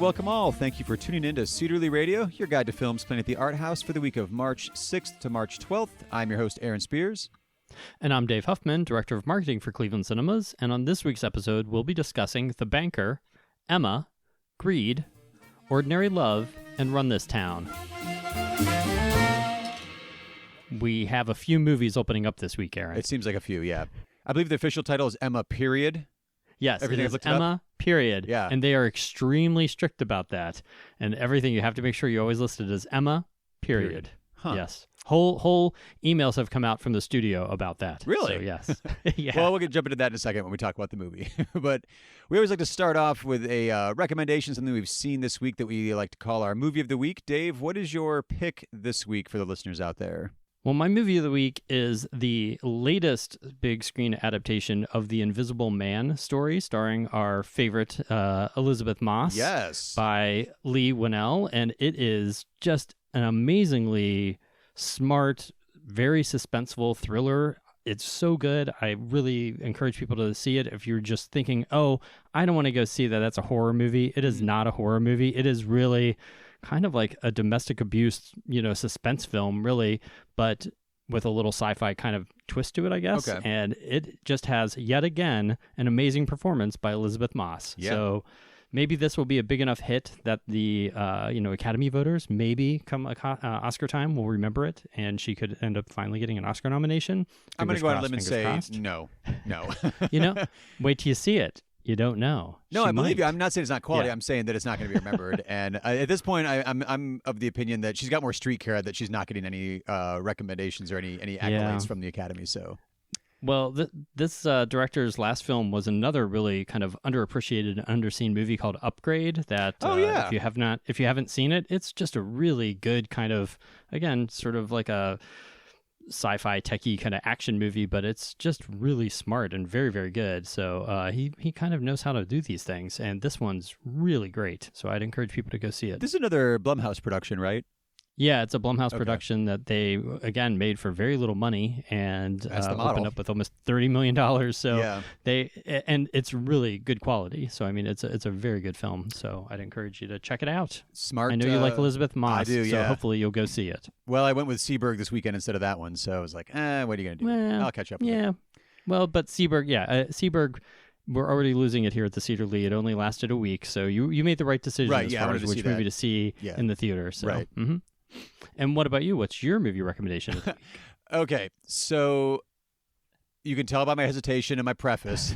Welcome all. Thank you for tuning in to Cedarly Radio, your guide to films playing at the Art House for the week of March 6th to March 12th. I'm your host, Aaron Spears. And I'm Dave Huffman, Director of Marketing for Cleveland Cinemas. And on this week's episode, we'll be discussing The Banker, Emma, Greed, Ordinary Love, and Run This Town. We have a few movies opening up this week, Aaron. It seems like a few, yeah. I believe the official title is Emma, period. Yes, everything it is Emma, period. Yeah. And they are extremely strict about that. And everything, you have to make sure you always list it as Emma, period. Huh. Yes. Whole emails have come out from the studio about that. Really? So, yes. Yeah. Well, we'll jump into that in a second when we talk about the movie. But we always like to start off with a recommendation, something we've seen this week that we like to call our movie of the week. Dave, what is your pick this week for the listeners out there? Well, my movie of the week is the latest big screen adaptation of The Invisible Man story, starring our favorite Elizabeth Moss. Yes. By Leigh Whannell, and it is just an amazingly smart, very suspenseful thriller. It's so good. I really encourage people to see it. If you're just thinking, oh, I don't want to go see that, that's a horror movie. It is not a horror movie. It is really kind of like a domestic abuse, suspense film, really, but with a little sci-fi kind of twist to it, I guess. Okay. And it just has, yet again, an amazing performance by Elizabeth Moss. Yeah. So maybe this will be a big enough hit that the Academy voters, maybe come Oscar time, will remember it, and she could end up finally getting an Oscar nomination. I'm going to go out on a limb and say crossed. no. Wait till you see it. You don't know. No, She I believe might. you. I'm not saying it's not quality. Yeah. I'm saying that it's not going to be remembered. And at this point, I'm of the opinion that she's got more street cred, that she's not getting any recommendations or any accolades from the Academy. So, well, this director's last film was another really kind of underappreciated and underseen movie called Upgrade. That if you haven't seen it, it's just a really good kind of, again, sort of like a sci-fi techie kind of action movie, but it's just really smart and very, very good. So he kind of knows how to do these things, and this one's really great. So I'd encourage people to go see it. This is another Blumhouse production, right? Yeah, it's a Blumhouse production that they, again, made for very little money and opened up with almost $30 million. So and it's really good quality. So, I mean, it's a very good film. So I'd encourage you to check it out. Smart. I know you like Elizabeth Moss. I do, yeah. So hopefully you'll go see it. Well, I went with Seberg this weekend instead of that one. So I was like, what are you going to do? Well, I'll catch up with you. Yeah. Well, but Seberg, Seberg, we're already losing it here at the Cedarly. It only lasted a week. So you made the right decision as far as which movie to see in the theater. So. Right. Mm-hmm. And what about you? What's your movie recommendation? Okay, so you can tell by my hesitation and my preface.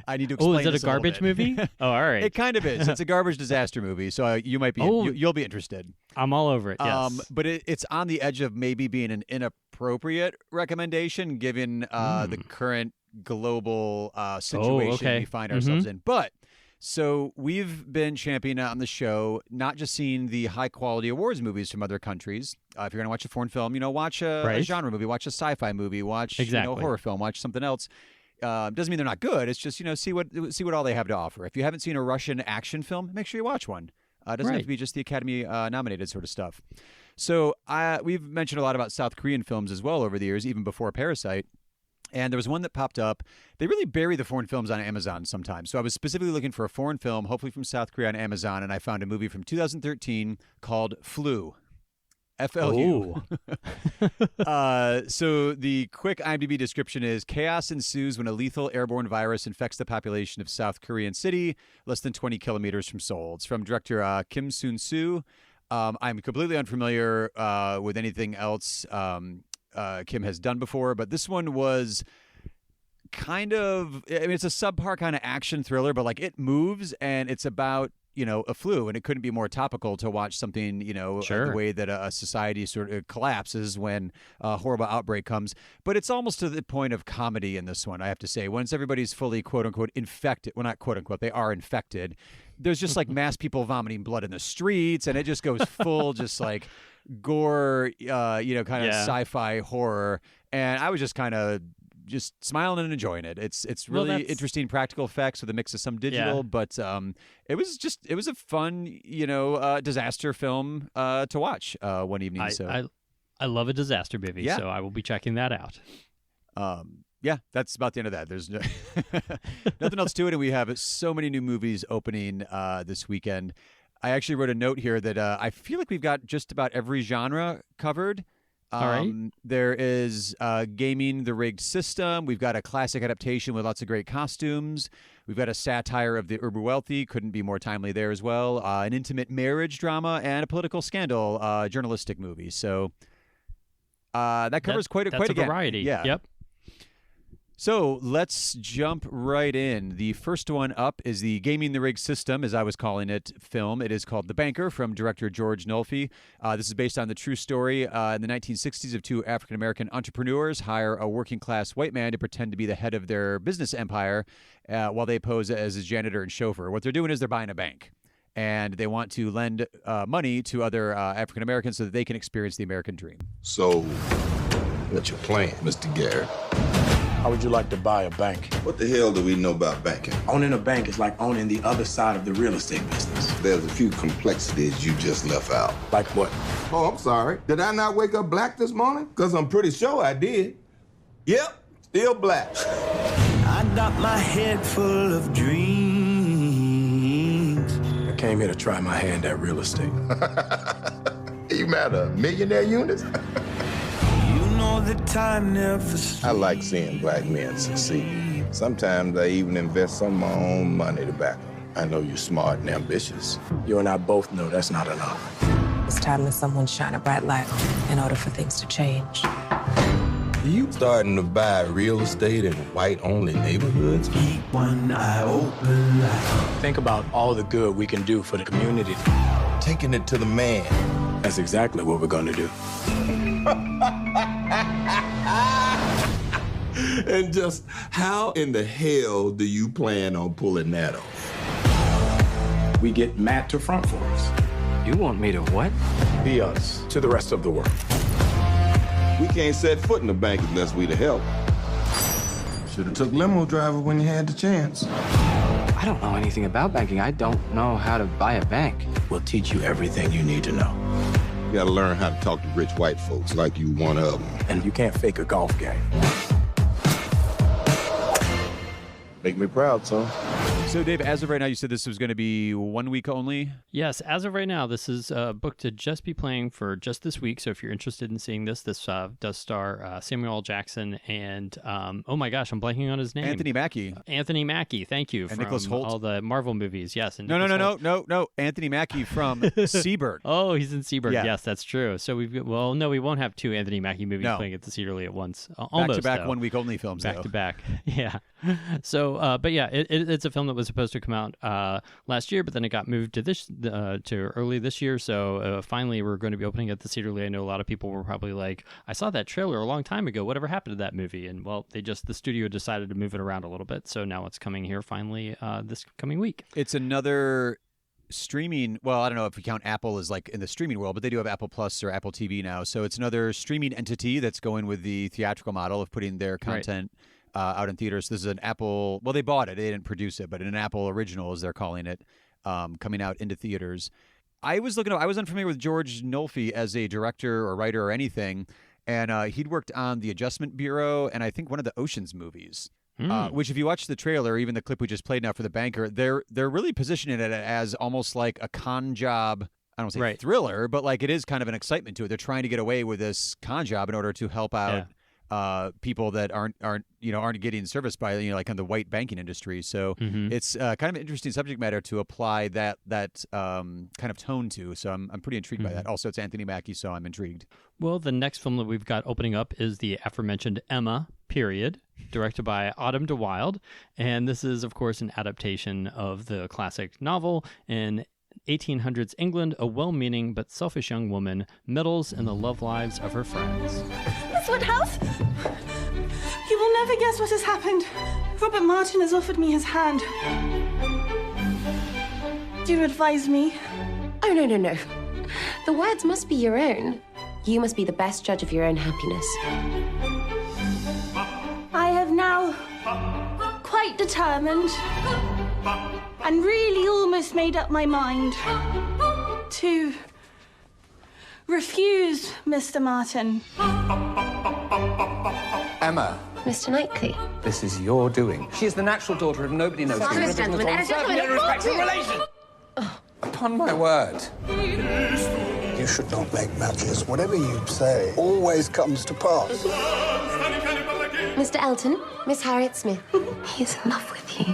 I need to explain. Is it this a garbage movie? Oh, all right. It kind of is. It's a garbage disaster movie, so you might be. You'll be interested. I'm all over it. Yes. But it's on the edge of maybe being an inappropriate recommendation given the current global situation we find ourselves in. But. So we've been championing on the show, not just seeing the high-quality awards movies from other countries. If you're going to watch a foreign film, watch a genre movie, watch a sci-fi movie, watch a horror film, watch something else. Doesn't mean they're not good. It's just see what all they have to offer. If you haven't seen a Russian action film, make sure you watch one. It doesn't have to be just the Academy nominated sort of stuff. So we've mentioned a lot about South Korean films as well over the years, even before Parasite. And there was one that popped up. They really bury the foreign films on Amazon sometimes. So I was specifically looking for a foreign film, hopefully from South Korea, on Amazon, and I found a movie from 2013 called Flu. F-L-U. So the quick IMDb description is: chaos ensues when a lethal airborne virus infects the population of South Korean city, less than 20 kilometers from Seoul. It's from director Kim Soon-soo. I'm completely unfamiliar with anything else Kim has done before, but this one was kind of, it's a subpar kind of action thriller, but like it moves, and it's about a flu, and it couldn't be more topical to watch something the way that a society sort of collapses when a horrible outbreak comes. But it's almost to the point of comedy in this one, I have to say. Once everybody's fully quote unquote infected, well, not quote unquote, they are infected, there's just like mass people vomiting blood in the streets, and it just goes full just like gore, kind of sci-fi horror. And I was just kind of just smiling and enjoying it. It's really interesting practical effects with a mix of some digital, but it was a fun, disaster film to watch one evening. I love a disaster movie, so I will be checking that out. That's about the end of that. There's nothing else to it, and we have so many new movies opening this weekend. I actually wrote a note here that I feel like we've got just about every genre covered. All right. There is Gaming the Rigged System. We've got a classic adaptation with lots of great costumes. We've got a satire of the uber wealthy. Couldn't be more timely there as well. An intimate marriage drama and a political scandal journalistic movie. So that covers quite a variety. Yeah. Yep. So let's jump right in. The first one up is the Gaming the Rigged System, as I was calling it, film. It is called The Banker from director George Nolfi. This is based on the true story in the 1960s of two African-American entrepreneurs hire a working-class white man to pretend to be the head of their business empire while they pose as his janitor and chauffeur. What they're doing is they're buying a bank, and they want to lend money to other African-Americans so that they can experience the American dream. So, what's your plan, Mr. Garrett? How would you like to buy a bank? What the hell do we know about banking? Owning a bank is like owning the other side of the real estate business. There's a few complexities you just left out. Like what? Oh, I'm sorry. Did I not wake up black this morning? Because I'm pretty sure I did. Yep, still black. I got my head full of dreams. I came here to try my hand at real estate. You matter, millionaire units? The time never stops. I like seeing black men succeed. Sometimes I even invest some of my own money to back them. I know you're smart and ambitious. You and I both know that's not enough. It's time that someone shine a bright light in order for things to change. You starting to buy real estate in white-only neighborhoods? Keep one eye open. Think about all the good we can do for the community. Taking it to the man. That's exactly what we're gonna do. And just how in the hell do you plan on pulling that off? We get Matt to front for us. You want me to what? Be us to the rest of the world. We can't set foot in the bank unless we the help. Should have took limo driver when you had the chance. I don't know anything about banking. I don't know how to buy a bank. We'll teach you everything you need to know. You gotta learn how to talk to rich white folks like you one of them. And you can't fake a golf game. Make me proud, son. So, Dave, as of right now, you said this was going to be 1 week only? Yes, as of right now, this is booked to just be playing for just this week. So if you're interested in seeing this does star Samuel L. Jackson and, oh my gosh, I'm blanking on his name. Anthony Mackie. Anthony Mackie, thank you. And from Nicholas Hoult. All the Marvel movies, yes. And No. Anthony Mackie from Seabird. Oh, he's in Seabird. Yeah. Yes, that's true. So we won't have two Anthony Mackie movies playing at the Cedar at once. Almost, back-to-back though. 1 week only films, Back to back. Yeah. So, but yeah, it's a film that was supposed to come out last year, but then it got moved to early this year. So finally, we're going to be opening at the Cedar Lee. I know a lot of people were probably like, "I saw that trailer a long time ago. Whatever happened to that movie?" And well, the studio decided to move it around a little bit. So now it's coming here finally this coming week. It's another streaming. Well, I don't know if we count Apple as like in the streaming world, but they do have Apple Plus or Apple TV now. So it's another streaming entity that's going with the theatrical model of putting their content. Right. Out in theaters. This is an Apple, well, they bought it. They didn't produce it, but an Apple original, as they're calling it, coming out into theaters. I was unfamiliar with George Nolfi as a director or writer or anything, and he'd worked on The Adjustment Bureau and I think one of the Ocean's movies, which if you watch the trailer, even the clip we just played now for The Banker, they're really positioning it as almost like a con job. I don't say thriller, but like it is kind of an excitement to it. They're trying to get away with this con job in order to help out. Yeah. People that aren't getting serviced by like in the white banking industry. So it's kind of an interesting subject matter to apply that kind of tone to. So I'm pretty intrigued by that. Also, it's Anthony Mackie, so I'm intrigued. Well, the next film that we've got opening up is the aforementioned Emma, directed by Autumn de Wilde, and this is of course an adaptation of the classic novel. In 1800s England, a well-meaning but selfish young woman meddles in the love lives of her friends. Miss Woodhouse! You will never guess what has happened. Robert Martin has offered me his hand. Do you advise me? Oh, no. The words must be your own. You must be the best judge of your own happiness. I have determined and really almost made up my mind to refuse Mr. Martin. Emma. Mr. Knightley. This is your doing. She is the natural daughter of nobody knows. Silence, gentlemen, and a gentleman of relation. Upon my word. You should not make matches. Whatever you say always comes to pass. Mr. Elton, Miss Harriet Smith. He's in love with you.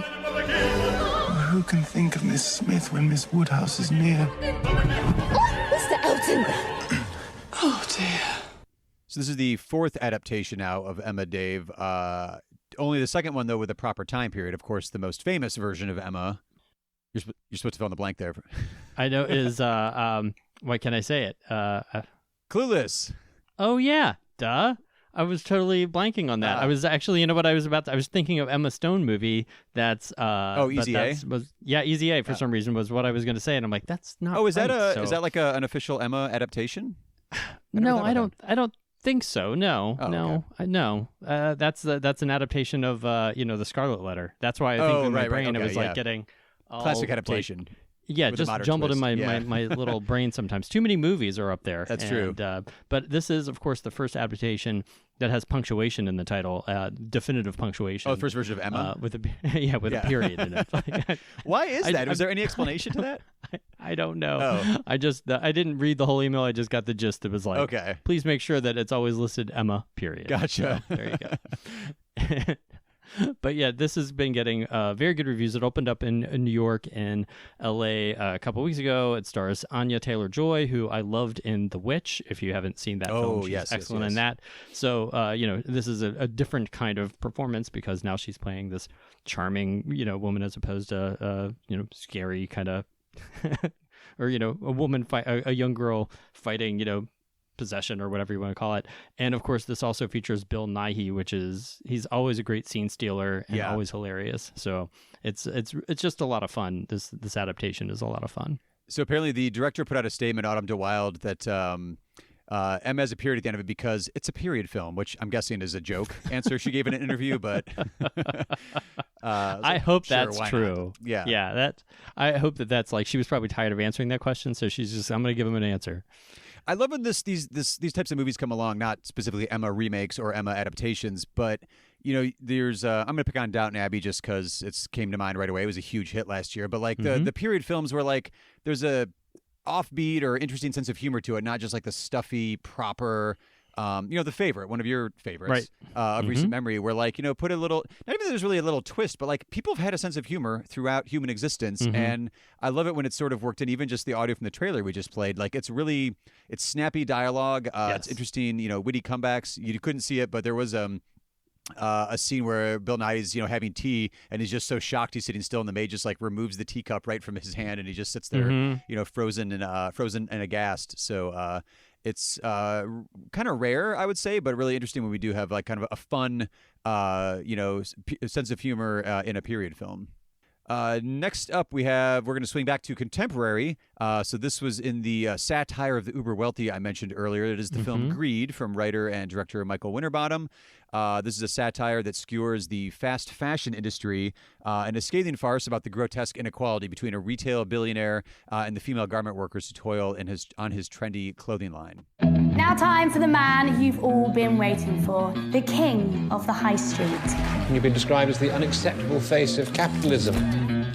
Who can think of Miss Smith when Miss Woodhouse is near? Oh, Mr. Elton! Oh, dear. So this is the fourth adaptation now of Emma, Dave. Only the second one, though, with a proper time period. Of course, the most famous version of Emma. You're supposed to fill in the blank there. I know is, what can I say it? Clueless. Oh, yeah. Duh. I was totally blanking on that. I was actually, you know what I was about to, I was thinking of Emma Stone movie that's Easy A? Easy A for some reason was what I was going to say, and I'm like, that's not is right, is that like an official Emma adaptation? No, I don't think so. No. Okay. No. That's an adaptation of the Scarlet Letter. That's why I think in my brain it was like getting all, classic adaptation. Like, yeah, just jumbled twist. in my little brain sometimes. Too many movies are up there. That's true. But this is, of course, the first adaptation that has punctuation in the title, definitive punctuation. Oh, the first version of Emma? With a period in it. Why is that? Was there any explanation to that? I don't know. Oh. I didn't read the whole email. I just got the gist. It was like, okay, please make sure that it's always listed Emma, period. Gotcha. So, there you go. But yeah, this has been getting very good reviews. It opened up in New York and LA a couple weeks ago. It stars Anya Taylor-Joy, who I loved in The Witch. If you haven't seen that film, she's excellent in that. So, this is a different kind of performance because now she's playing this charming, woman as opposed to, scary kind of, or, a woman, a young girl fighting, possession or whatever you want to call it. And of course this also features Bill Nighy, he's always a great scene stealer and always hilarious. So it's just a lot of fun. This adaptation is a lot of fun. So apparently the director put out a statement, Autumn de Wilde, that Emma has a period at the end of it because it's a period film, which I'm guessing is a joke answer she gave in an interview, but I hope that's true. Not? Yeah. I hope that's like, she was probably tired of answering that question, so she's just, I'm going to give him an answer. I love when these types of movies come along, not specifically Emma remakes or Emma adaptations, but there's I'm going to pick on Downton Abbey just because it came to mind right away. It was a huge hit last year, but like the period films where like there's a offbeat or interesting sense of humor to it, not just like the stuffy proper. The Favorite, one of your favorites of recent memory, where like, put a little, not even that there's really a little twist, but like people have had a sense of humor throughout human existence. And I love it when it's sort of worked in, even just the audio from the trailer we just played. Like it's snappy dialogue. It's interesting, witty comebacks. You couldn't see it, but there was a scene where Bill Nighy's, having tea and he's just so shocked he's sitting still and the maid just like removes the teacup right from his hand and he just sits there, frozen and aghast. So, it's kind of rare, I would say, but really interesting when we do have like kind of a fun, sense of humor in a period film. Next up, we're going to swing back to contemporary. So this was in the satire of the uber wealthy I mentioned earlier. It is the film Greed from writer and director Michael Winterbottom. This is a satire that skewers the fast fashion industry and a scathing farce about the grotesque inequality between a retail billionaire and the female garment workers who toil on his trendy clothing line. Now time for the man you've all been waiting for, the king of the high street. You've been described as the unacceptable face of capitalism.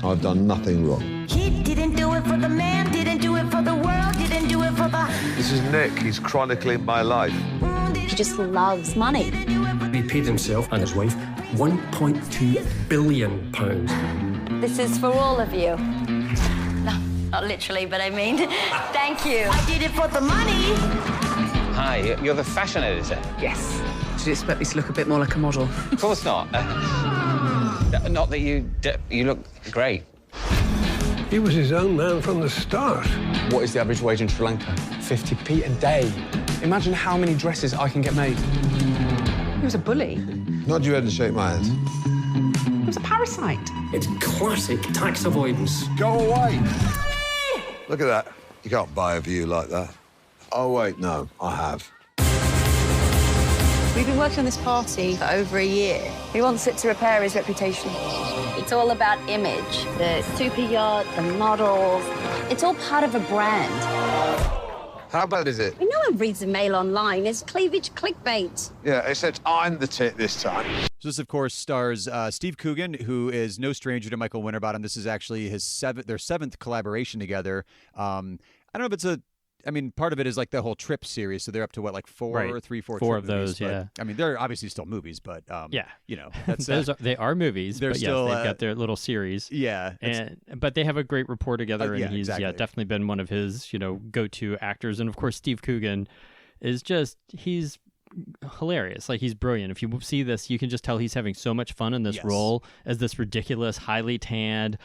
I've done nothing wrong. He didn't do it for the man, didn't do it for the world, didn't do it for the... This is Nick, he's chronicling my life. He just loves money. He paid himself and his wife £1.2 billion. This is for all of you. No, not literally, but I mean, thank you. I did it for the money. Hi, you're the fashion editor? Yes. Did you expect me to look a bit more like a model? Of course not. Not that you look great. He was his own man from the start. What is the average wage in Sri Lanka? 50p a day. Imagine how many dresses I can get made. He was a bully. Nod your head and shake my hand. He was a parasite. It's classic tax avoidance. Go away! Look at that. You can't buy a view like that. Oh, wait, no, I have. We've been working on this party for over a year. He wants it to repair his reputation. It's all about image. The super yacht, the models. It's all part of a brand. How bad is it? No one reads the Mail online. It's cleavage clickbait. Yeah, except I'm the tit this time. So this, of course, stars Steve Coogan, who is no stranger to Michael Winterbottom. This is actually their seventh collaboration together. I don't know if it's part of it is like the whole Trip series, so they're up to what, like four of Trip those, movies, yeah. I mean, they're obviously still movies, but that's they are movies. They're but still yes, they've got their little series. Yeah, but they have a great rapport together, and he's exactly. definitely been one of his go-to actors. And of course, Steve Coogan is he's hilarious. Like, he's brilliant. If you see this, you can just tell he's having so much fun in this role as this ridiculous, highly tanned.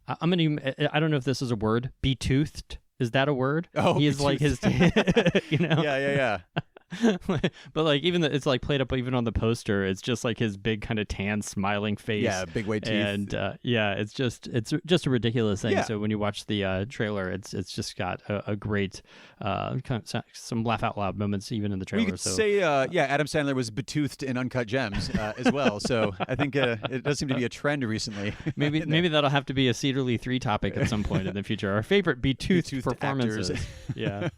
I don't know if this is a word. Be-toothed. Is that a word? Oh, he is like his, Yeah. But like it's like played up even on the poster. It's just like his big kind of tan smiling face. Yeah, big white teeth. And it's just a ridiculous thing. Yeah. So when you watch the trailer, it's just got a great kind of some laugh out loud moments even in the trailer. You could say Adam Sandler was betoothed in Uncut Gems as well. So I think it does seem to be a trend recently. Maybe that'll have to be a Cedarly 3 topic at some point in the future. Our favorite betoothed performances. Yeah.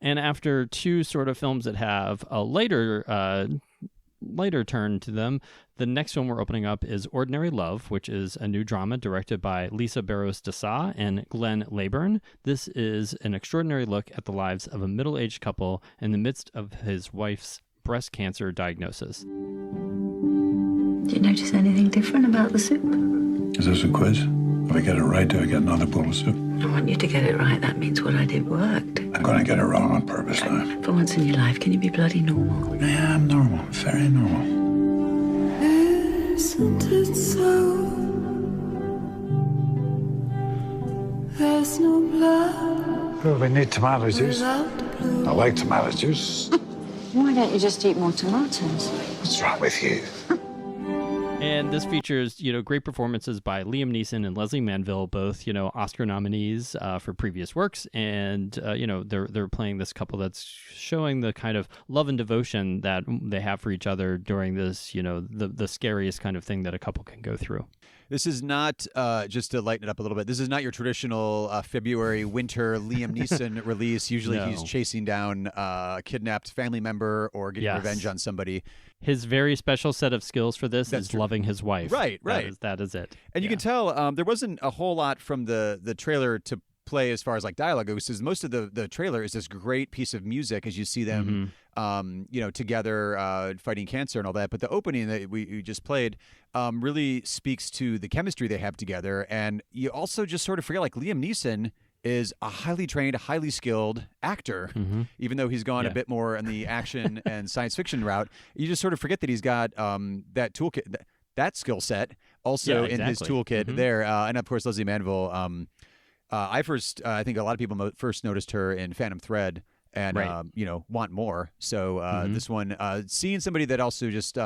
And after two sort of films that have a later turn to them, the next one we're opening up is Ordinary Love, which is a new drama directed by Lisa Barros and Glenn Leyburn. This is an extraordinary look at the lives of a middle-aged couple in the midst of his wife's breast cancer diagnosis. Do you notice anything different about the soup? Is this a quiz? If I get it right, do I get another bowl of soup? I want you to get it right. That means what I did worked. I'm going to get it wrong on purpose now. For once in your life, can you be bloody normal? Yeah, I'm normal. Very normal. Isn't it so? There's no blood. Oh, we need tomato juice. I like tomato juice. Why don't you just eat more tomatoes? What's wrong with you? And this features, great performances by Liam Neeson and Leslie Manville, both, Oscar nominees for previous works. And, they're playing this couple that's showing the kind of love and devotion that they have for each other during this, the scariest kind of thing that a couple can go through. This is not, just to lighten it up a little bit, this is not your traditional February, winter Liam Neeson release. Usually he's chasing down a kidnapped family member or getting revenge on somebody. His very special set of skills for this is loving his wife. Right. That is it. And you can tell there wasn't a whole lot from the trailer to play as far as like dialogue goes, because most of the trailer is this great piece of music as you see them together fighting cancer and all that. But the opening that we just played really speaks to the chemistry they have together. And you also just sort of forget, like, Liam Neeson is a highly trained, highly skilled actor, even though he's gone a bit more in the action and science fiction route. You just sort of forget that he's got that toolkit, that skill set also in his toolkit there. And of course, Leslie Manville, I think a lot of people first noticed her in Phantom Thread and, want more. So this one, seeing somebody that also just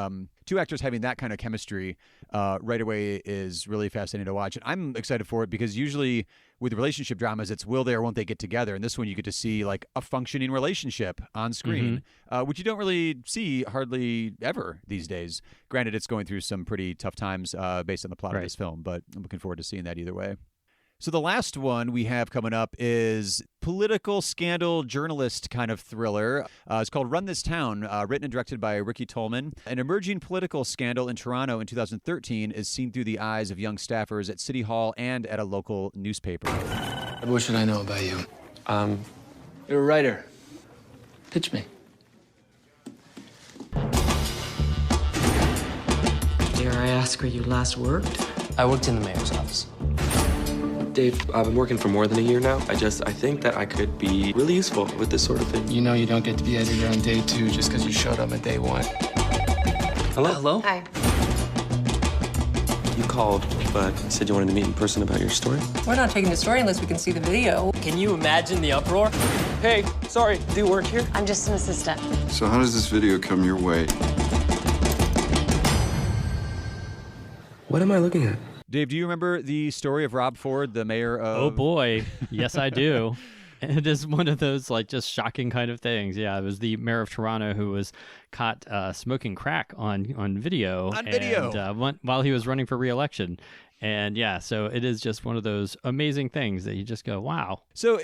two actors having that kind of chemistry right away is really fascinating to watch. And I'm excited for it because usually with relationship dramas, it's will they or won't they get together. And this one, you get to see like a functioning relationship on screen, which you don't really see hardly ever these days. Granted, it's going through some pretty tough times based on the plot of this film, but I'm looking forward to seeing that either way. So the last one we have coming up is political scandal journalist kind of thriller. It's called Run This Town, written and directed by Ricky Tollman. An emerging political scandal in Toronto in 2013 is seen through the eyes of young staffers at City Hall and at a local newspaper. What should I know about you? You're a writer. Pitch me. Dare I ask where you last worked? I worked in the mayor's office. Dave, I've been working for more than a year now. I think that I could be really useful with this sort of thing. You know you don't get to be editor on day 2 just because you showed up on day 1. Hello? Hello? Hi. You called, but said you wanted to meet in person about your story. We're not taking the story unless we can see the video. Can you imagine the uproar? Hey, sorry, do you work here? I'm just an assistant. So how does this video come your way? What am I looking at? Dave, do you remember the story of Rob Ford, the mayor of... Oh, boy. Yes, I do. It is one of those like just shocking kind of things. Yeah, it was the mayor of Toronto who was caught smoking crack on video. While he was running for re-election. And yeah, so it is just one of those amazing things that you just go, wow. So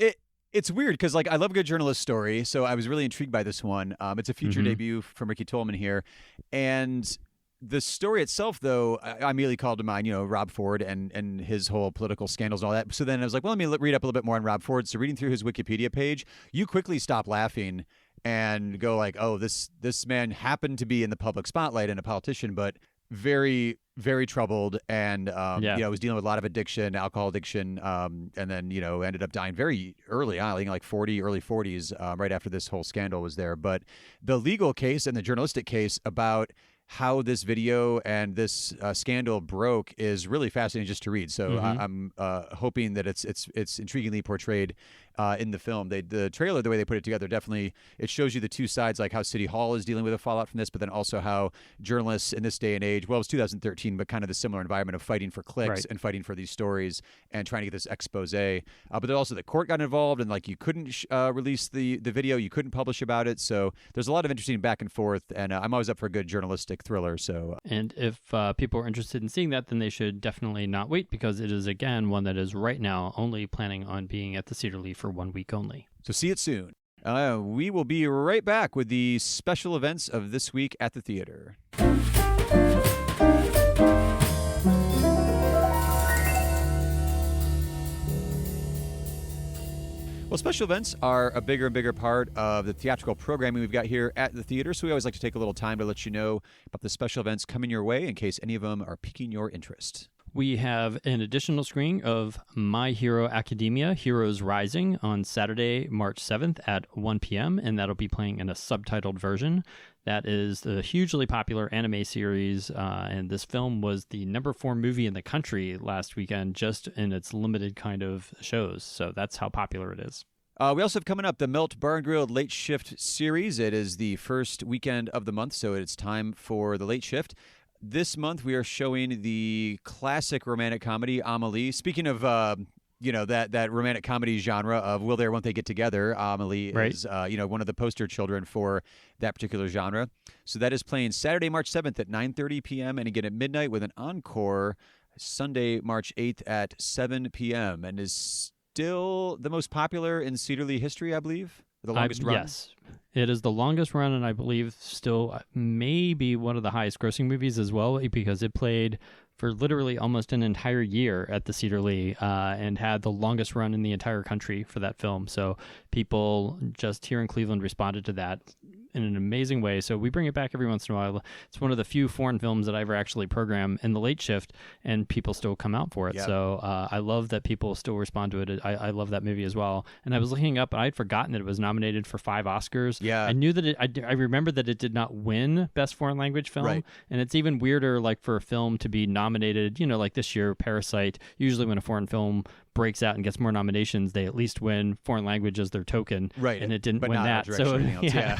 it's weird because like I love a good journalist story. So I was really intrigued by this one. It's a feature debut from Ricky Tollman here. And the story itself, though, I immediately called to mind, Rob Ford and his whole political scandals and all that. So then I was like, well, let me read up a little bit more on Rob Ford. So reading through his Wikipedia page, you quickly stop laughing and go like, oh, this man happened to be in the public spotlight and a politician, but very, very troubled and was dealing with a lot of addiction, alcohol addiction, and then ended up dying very early on, I think like early 40s, right after this whole scandal was there. But the legal case and the journalistic case about how this video and this scandal broke is really fascinating just to read. So I'm hoping that it's intriguingly portrayed in the film. The trailer, the way they put it together, definitely it shows you the two sides, like how City Hall is dealing with the fallout from this, but then also how journalists in this day and age, well, it was 2013, but kind of the similar environment of fighting for clicks and fighting for these stories and trying to get this expose. But then also the court got involved and like you couldn't release the video, you couldn't publish about it. So there's a lot of interesting back and forth, and I'm always up for a good journalistic thriller. So, and if people are interested in seeing that, then they should definitely not wait, because it is again one that is right now only planning on being at the Cedar Lee for 1 week only. So see it soon. We will be right back with the special events of this week at the theater. Well, special events are a bigger and bigger part of the theatrical programming we've got here at the theater, so we always like to take a little time to let you know about the special events coming your way in case any of them are piquing your interest. We have an additional screening of My Hero Academia, Heroes Rising, on Saturday, March 7th at 1 p.m., and that'll be playing in a subtitled version. That is the hugely popular anime series, and this film was the number 4 movie in the country last weekend, just in its limited kind of shows. So that's how popular it is. We also have coming up the Melt Bar and Grilled Late Shift series. It is the first weekend of the month, so it's time for the late shift. This month, we are showing the classic romantic comedy, Amelie. Speaking of, that romantic comedy genre of Will They or Won't They Get Together, Amelie is, one of the poster children for that particular genre. So that is playing Saturday, March 7th at 9:30 p.m. and again at midnight with an encore Sunday, March 8th at 7 p.m. and is still the most popular in Cedar Lee history, I believe. The longest run. Yes. It is the longest run, and I believe still maybe one of the highest grossing movies as well, because it played for literally almost an entire year at the Cedar Lee and had the longest run in the entire country for that film. So people just here in Cleveland responded to that in an amazing way. So we bring it back every once in a while. It's one of the few foreign films that I ever actually program in the late shift, and people still come out for it. Yeah. So I love that people still respond to it. I love that movie as well. And I was looking up, and I had forgotten that it was nominated for 5 Oscars. Yeah. I knew that I remember that it did not win Best Foreign Language Film. Right. And it's even weirder, like for a film to be nominated, like this year, Parasite. Usually when a foreign film breaks out and gets more nominations, they at least win foreign language as their token. Right. And it didn't win that. So yeah.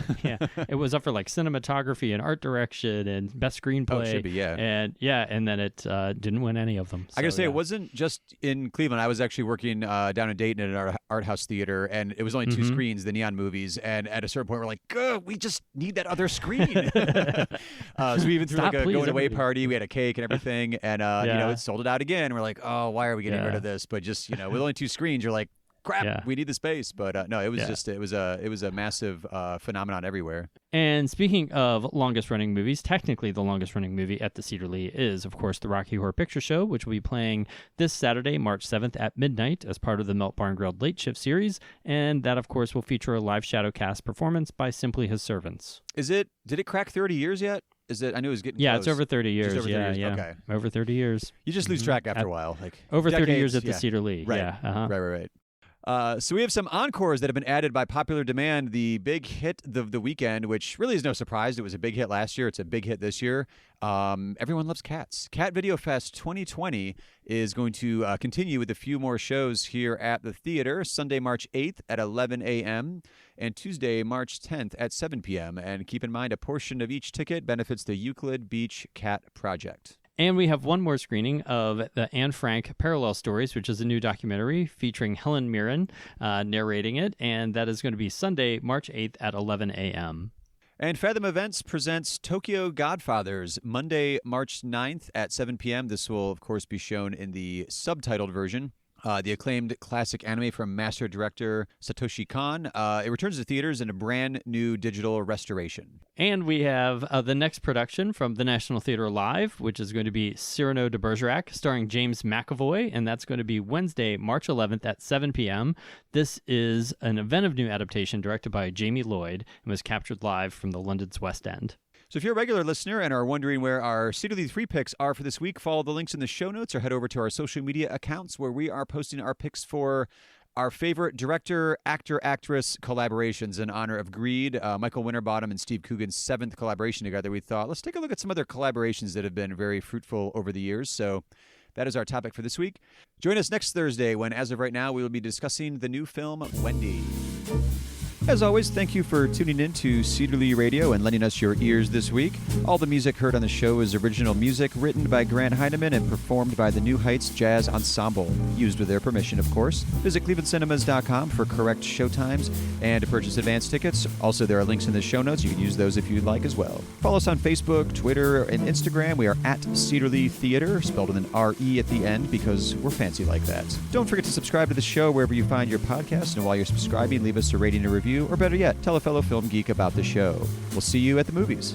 It was up for like cinematography and art direction and best screenplay. Oh, it should be, yeah. And then it didn't win any of them. So, I gotta say, it wasn't just in Cleveland. I was actually working down in Dayton at an art house theater, and it was only 2 screens, the neon movies. And at a certain point, we're like, we just need that other screen. So we even threw like a going away party. We had a cake and everything, and it sold it out again. We're like, oh, why are we getting rid of this? But just with only 2 screens, you're like, crap, we need the space. But no, it was just it was a massive phenomenon everywhere. And speaking of longest running movies, technically the longest running movie at the Cedar Lee is, of course, the Rocky Horror Picture Show, which will be playing this Saturday, March 7th at midnight as part of the Melt Bar and Grilled Late Shift series. And that, of course, will feature a live shadowcast performance by Simply His Servants. Did it crack 30 years yet? I knew it was getting close. It's over 30 years. Over 30 years. Yeah. Okay. Over 30 years. You just lose track after a while. Like over decades, 30 years at the Cedar Lee. Right. Yeah. Uh-huh. Right. So we have some encores that have been added by popular demand. The big hit of the weekend, which really is no surprise. It was a big hit last year. It's a big hit this year. Everyone loves cats. Cat Video Fest 2020 is going to continue with a few more shows here at the theater. Sunday, March 8th at 11 a.m. and Tuesday, March 10th at 7 p.m. And keep in mind, a portion of each ticket benefits the Euclid Beach Cat Project. And we have one more screening of the Anne Frank Parallel Stories, which is a new documentary featuring Helen Mirren narrating it. And that is going to be Sunday, March 8th at 11 a.m. And Fathom Events presents Tokyo Godfathers, Monday, March 9th at 7 p.m. This will, of course, be shown in the subtitled version. The acclaimed classic anime from master director Satoshi Kon. It returns to theaters in a brand new digital restoration. And we have the next production from the National Theatre Live, which is going to be Cyrano de Bergerac, starring James McAvoy, and that's going to be Wednesday, March 11th at 7 p.m. This is an event of new adaptation directed by Jamie Lloyd and was captured live from the London's West End. So if you're a regular listener and are wondering where our Cedarly 3 picks are for this week, follow the links in the show notes or head over to our social media accounts where we are posting our picks for our favorite director, actor, actress collaborations in honor of Greed, Michael Winterbottom and Steve Coogan's 7th collaboration together. We thought, let's take a look at some other collaborations that have been very fruitful over the years. So that is our topic for this week. Join us next Thursday when, as of right now, we will be discussing the new film, Wendy. As always, thank you for tuning in to Cedarly Radio and lending us your ears this week. All the music heard on the show is original music written by Grant Heineman and performed by the New Heights Jazz Ensemble, used with their permission, of course. Visit clevelandcinemas.com for correct showtimes and to purchase advance tickets. Also, there are links in the show notes. You can use those if you'd like as well. Follow us on Facebook, Twitter, and Instagram. We are at Cedarly Theater, spelled with an R-E at the end because we're fancy like that. Don't forget to subscribe to the show wherever you find your podcast, and while you're subscribing, leave us a rating and review, or better yet, tell a fellow film geek about the show. We'll see you at the movies.